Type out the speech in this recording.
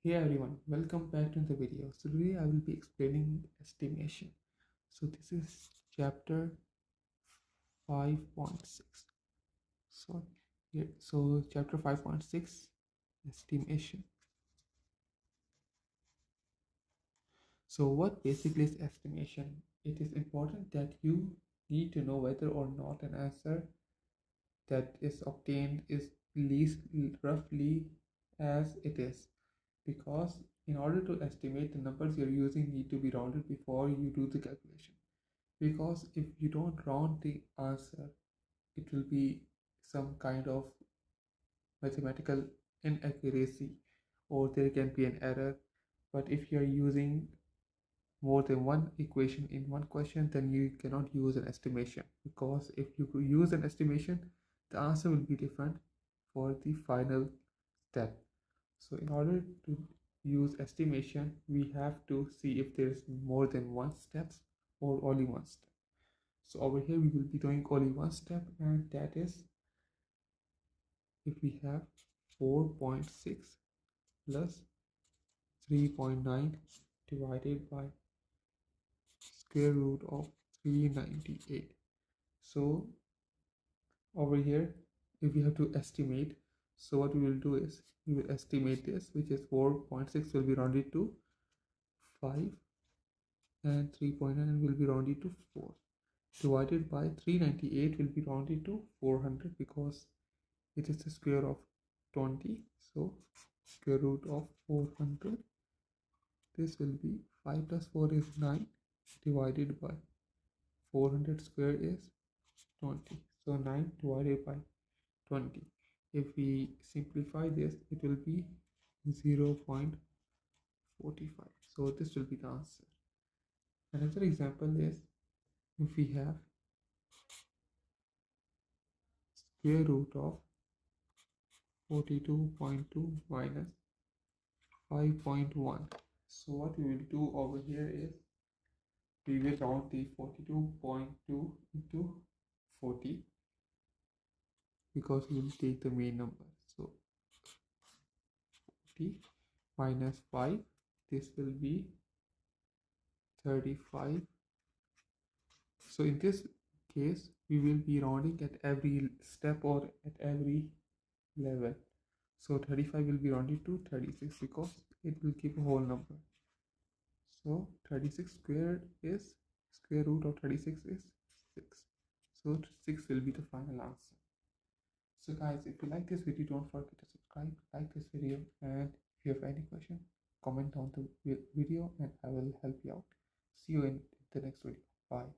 Hey everyone, welcome back to the video. So today I will be explaining estimation. So this is chapter 5.6. So chapter 5.6, estimation. So what basically is estimation? It is important that you need to know whether or not an answer that is obtained is least roughly as it is, because in order to estimate, the numbers you're using need to be rounded before you do the calculation, because if you don't round the answer, it will be some kind of mathematical inaccuracy, or there can be an error. But if you're using more than one equation in one question, then you cannot use an estimation, because if you use an estimation, the answer will be different for the final step. So in order to use estimation, we have to see if there is more than one steps or only one step. So over here we will be doing only one step, and that is if we have 4.6 plus 3.9 divided by square root of 398. So over here, if we have to estimate, so what we will do is we will estimate this, which is 4.6 will be rounded to 5 and 3.9 will be rounded to 4, divided by 398 will be rounded to 400, because it is the square of 20. So square root of 400, this will be 5 plus 4 is 9, divided by 400 square is 20. So 9 divided by 20. If we simplify this, it will be 0.45. So this will be the answer. Another example is if we have square root of 42.2 minus 5.1. So what we will do over here is we will round the 42.2 into 40, because we will take the main number. So 40 minus 5, this will be 35. So in this case, we will be rounding at every step or at every level. So 35 will be rounded to 36, because it will give a whole number. So 36 squared is, square root of 36 is 6. So 6 will be the final answer. So guys, if you like this video, don't forget to subscribe, like this video, and if you have any question, comment on the video and I will help you out. See you in the next video. Bye.